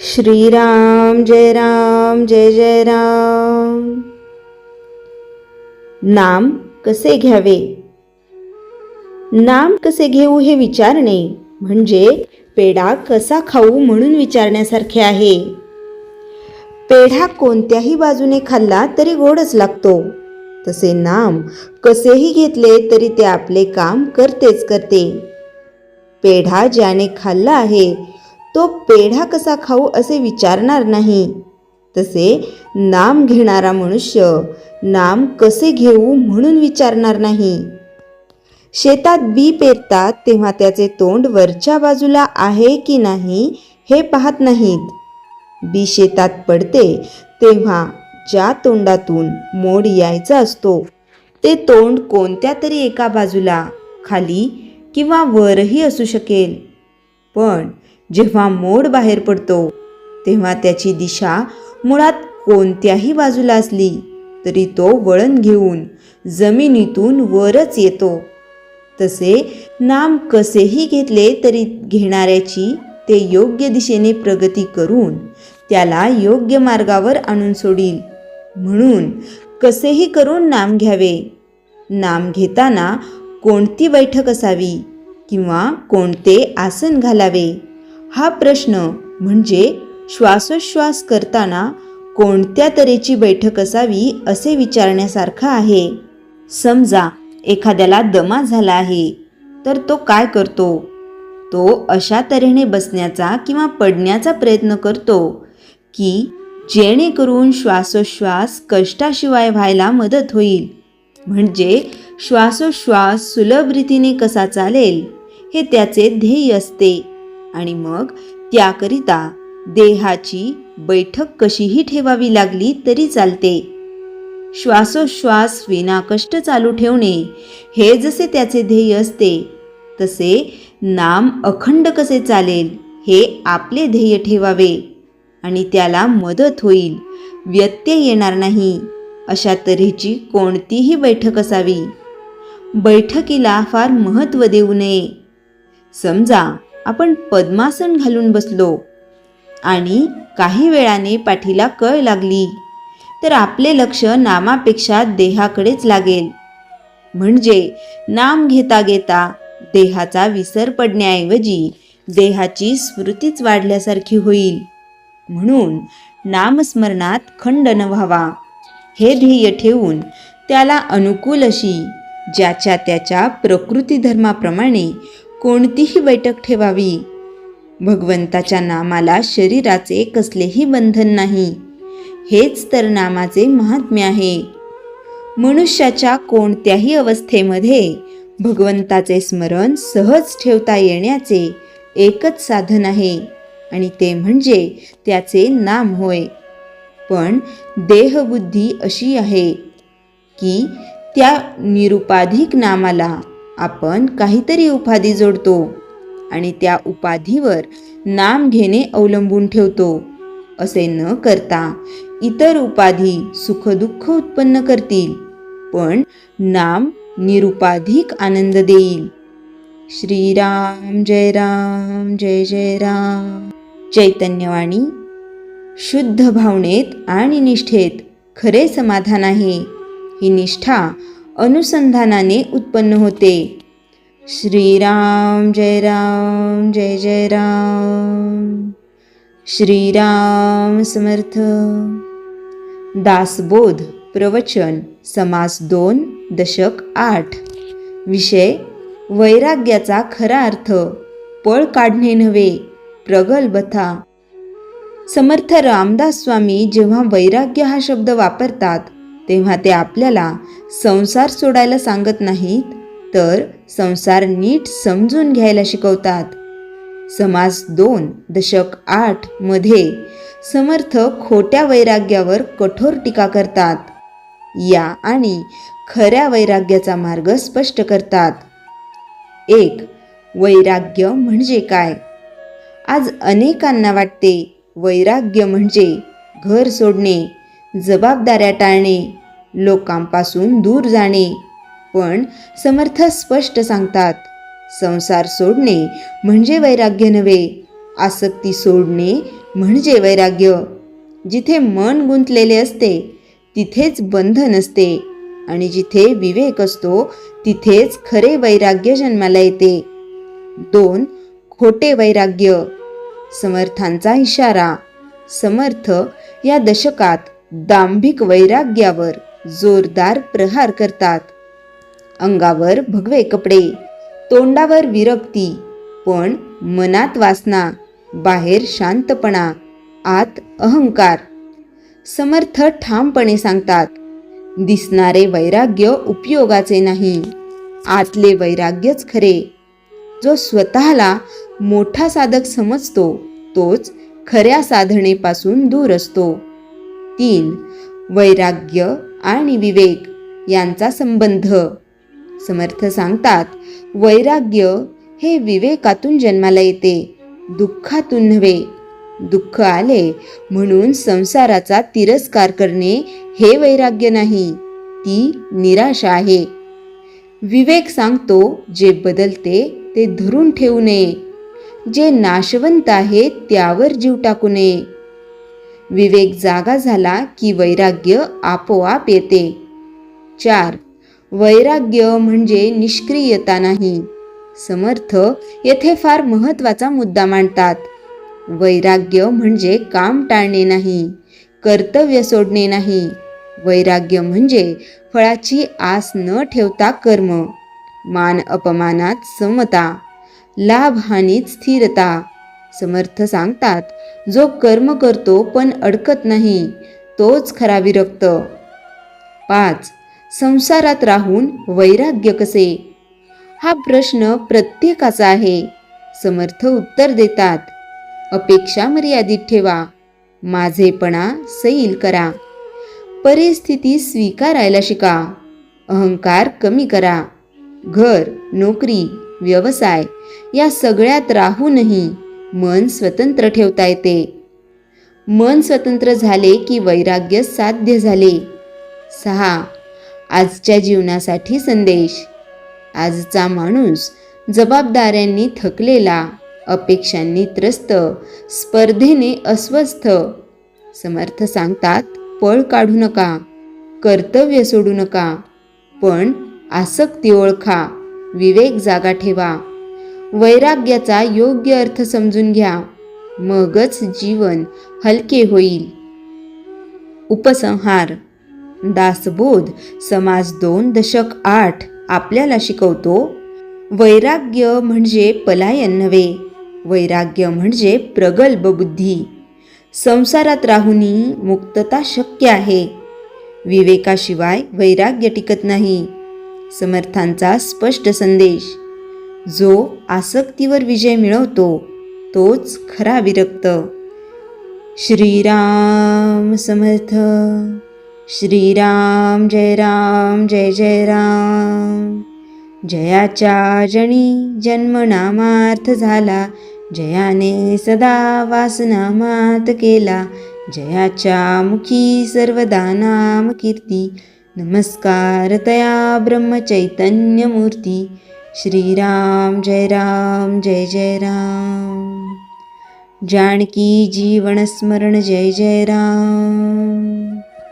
श्रीराम जय जय राम। नाम कसे घ्यावे? नाम कसे घेऊ हे विचारणे म्हणजे पेढा कसा खाऊ म्हणून विचारण्यासारखे आहे. पेढा कोणत्याही बाजूने खाल्ला तरी गोडच लागतो, तसे नाम कसेही घेतले तरी ते आपले काम करतेच करते. पेढा ज्याने खाल्ला आहे तो पेढा कसा खाऊ असे विचारणार नाही, तसे नाम घेणारा मनुष्य नाम कसे घेऊ म्हणून विचारणार नाही. शेतात बी पेरतात तेव्हा त्याचे तोंड वरच्या बाजूला आहे की नाही हे पाहत नाहीत. बी शेतात पडते तेव्हा ज्या तोंडातून मोड यायचा असतो ते तोंड कोणत्या तरी एका बाजूला खाली किंवा वरही असू शकेल, पण जेव्हा मोड बाहेर पडतो तेव्हा त्याची दिशा मुळात कोणत्याही बाजूला असली तरी तो वळण घेऊन जमिनीतून वरच येतो. तसे नाम कसेही घेतले तरी घेणाऱ्याची ते योग्य दिशेने प्रगती करून त्याला योग्य मार्गावर आणून सोडील. म्हणून कसेही करून नाम घ्यावे. नाम घेताना कोणती बैठक असावी किंवा कोणते आसन घालावे हा प्रश्न म्हणजे श्वासोच्छ्वास करताना कोणत्या तऱ्हेची बैठक असावी असे विचारण्यासारखा आहे. समजा एखाद्याला दमा झाला आहे तर तो काय करतो? तो अशा तऱ्हेने बसण्याचा किंवा पडण्याचा प्रयत्न करतो की जेणेकरून श्वासोच्छ्वास कष्टाशिवाय व्हायला मदत होईल. म्हणजे श्वासोच्छ्वास सुलभ रीतीने कसा चालेल हे त्याचे ध्येय असते. आणि मग त्याकरिता देहाची बैठक कशीही ठेवावी लागली तरी चालते. श्वासोच्छ्वास विनाकष्ट चालू ठेवणे हे जसे त्याचे ध्येय असते, तसे नाम अखंड कसे चालेल हे आपले ध्येय ठेवावे आणि त्याला मदत होईल, व्यत्यय येणार नाही अशा तऱ्हेची कोणतीही बैठक असावी. बैठकीला फार महत्त्व देऊ नये. समजा आपण पद्मासन घालून बसलो आणि काही वेळाने पाठीला कळ लागली तर आपले लक्ष नामापेक्षा देहाकडेच लागेल. म्हणजे नाम घेता घेता देहाचा विसर पडण्याऐवजी देहाची स्मृतीच वाढल्यासारखी होईल. म्हणून नामस्मरणात खंड न व्हावा हे ध्येय ठेवून त्याला अनुकूल अशी ज्याच्या त्याच्या प्रकृती धर्माप्रमाणे कोणतीही बैठक ठेवावी. भगवंताच्या नामाला शरीराचे कसलेही बंधन नाही, हेच तर नामाचे महात्म्य आहे. मनुष्याच्या कोणत्याही अवस्थेमध्ये भगवंताचे स्मरण सहज ठेवता येण्याचे एकच साधन आहे आणि ते म्हणजे त्याचे नाम होय. पण देहबुद्धी अशी आहे की त्या निरुपाधिक नामाला आपण काहीतरी उपाधी जोडतो आणि त्या उपाधीवर नाम घेणे अवलंबून ठेवतो. असे न करता इतर उपाधी सुखदुःख उत्पन्न करतील, पण नाम निरुपाधिक आनंद देईल. श्रीराम जय जय राम. चैतन्यवाणी. शुद्ध भावनेत आणि निष्ठेत खरे समाधान आहे. ही निष्ठा अनुसंधानाने उत्पन्न होते. श्रीराम जय जय राम. श्रीराम समर्थ. दासबोध प्रवचन समास 2 दशक 8. विषय वैराग्याचा खरा अर्थ. पळ काढणे नव्हे, प्रगल्भता. समर्थ रामदास स्वामी जेव्हा वैराग्य हा शब्द वापरतात तेव्हा ते आपल्याला संसार सोडायला सांगत नाहीत, तर संसार नीट समजून घ्यायला शिकवतात. समास 2 दशक 8 मध्ये समर्थ खोट्या वैराग्यावर कठोर टीका करतात. या आणि खऱ्या वैराग्याचा मार्ग स्पष्ट करतात. 1. वैराग्य म्हणजे काय? आज अनेकांना वाटते वैराग्य म्हणजे घर सोडणे, जबाबदाऱ्या टाळणे, लोकांपासून दूर जाणे. पण समर्थ स्पष्ट सांगतात, संसार सोडणे म्हणजे वैराग्य नव्हे, आसक्ती सोडणे म्हणजे वैराग्य. जिथे मन गुंतलेले असते तिथेच बंधन असते आणि जिथे विवेक असतो तिथेच खरे वैराग्य जन्माला येते. 2. खोटे वैराग्य. समर्थांचा इशारा. समर्थ या दशकात दांभिक वैराग्यावर जोरदार प्रहार करतात. अंगावर भगवे कपडे, तोंडावर विरक्ती, पण मनात वासना, बाहेर शांतपणा, आत अहंकार. समर्थ ठामपणे सांगतात, दिसणारे वैराग्य उपयोगाचे नाही, आतले वैराग्यच खरे. जो स्वतःला मोठा साधक समजतो तोच खऱ्या साधनेपासून दूर असतो. 3. वैराग्य आणि विवेक यांचा संबंध. समर्थ सांगतात, वैराग्य हे विवेकातून जन्माला येते, दुःखातून नव्हे. दुःख आले म्हणून संसाराचा तिरस्कार करणे हे वैराग्य नाही, ती निराशा आहे. विवेक सांगतो, जे बदलते ते धरून ठेवू नये, जे नाशवंत आहे त्यावर जीव टाकू नये. विवेक जागा झाला की वैराग्य आपोआप येते. 4. वैराग्य म्हणजे निष्क्रियता नाही. समर्थ येथे फार महत्त्वाचा मुद्दा मांडतात. वैराग्य म्हणजे काम टाळणे नाही, कर्तव्य सोडणे नाही. वैराग्य म्हणजे फळाची आस न ठेवता कर्म, मान अपमानात समता, लाभ हानीत स्थिरता. समर्थ सांगतात, जो कर्म करतो पण अडकत नाही तोच खरा विरक्त. 5. संसारात राहून वैराग्य कसे? हा प्रश्न प्रत्येकाचा आहे. समर्थ उत्तर देतात, अपेक्षा मर्यादित ठेवा, माझेपणा सैल करा, परिस्थिती स्वीकारायला शिका, अहंकार कमी करा. घर, नोकरी, व्यवसाय या सगळ्यात राहूनही मन स्वतंत्र ठेवता येते. मन स्वतंत्र झाले की वैराग्य साध्य झाले. 6. आजच्या जीवनासाठी संदेश. आजचा माणूस जबाबदाऱ्यांनी थकलेला, अपेक्षांनी त्रस्त, स्पर्धेने अस्वस्थ. समर्थ सांगतात, पळ काढू नका, कर्तव्य सोडू नका, पण आसक्ती ओळखा, विवेक जागा ठेवा, वैराग्याचा योग्य अर्थ समजून घ्या, मगच जीवन हलके होईल. उपसंहार. दासबोध समाज 2.8 आपल्याला शिकवतो, वैराग्य म्हणजे पलायन नव्हे, वैराग्य म्हणजे प्रगल्भ बुद्धी. संसारात राहूनही मुक्तता शक्य आहे. विवेकाशिवाय वैराग्य टिकत नाही. समर्थांचा स्पष्ट संदेश, जो आसक्तीवर विजय मिळवतो तोच खरा विरक्त. श्रीराम समर्थ. श्रीराम जय राम जय जय राम. जयाच्या जणी जन्मनामार्थ झाला, जयाने सदा वासनामात केला, जयाच्या मुखी सर्वदा नाम कीर्ती, नमस्कार तया ब्रह्मचैतन्य मूर्ती. श्रीराम जय राम जय जय राम. जानकी जीवन स्मरण जय जय राम.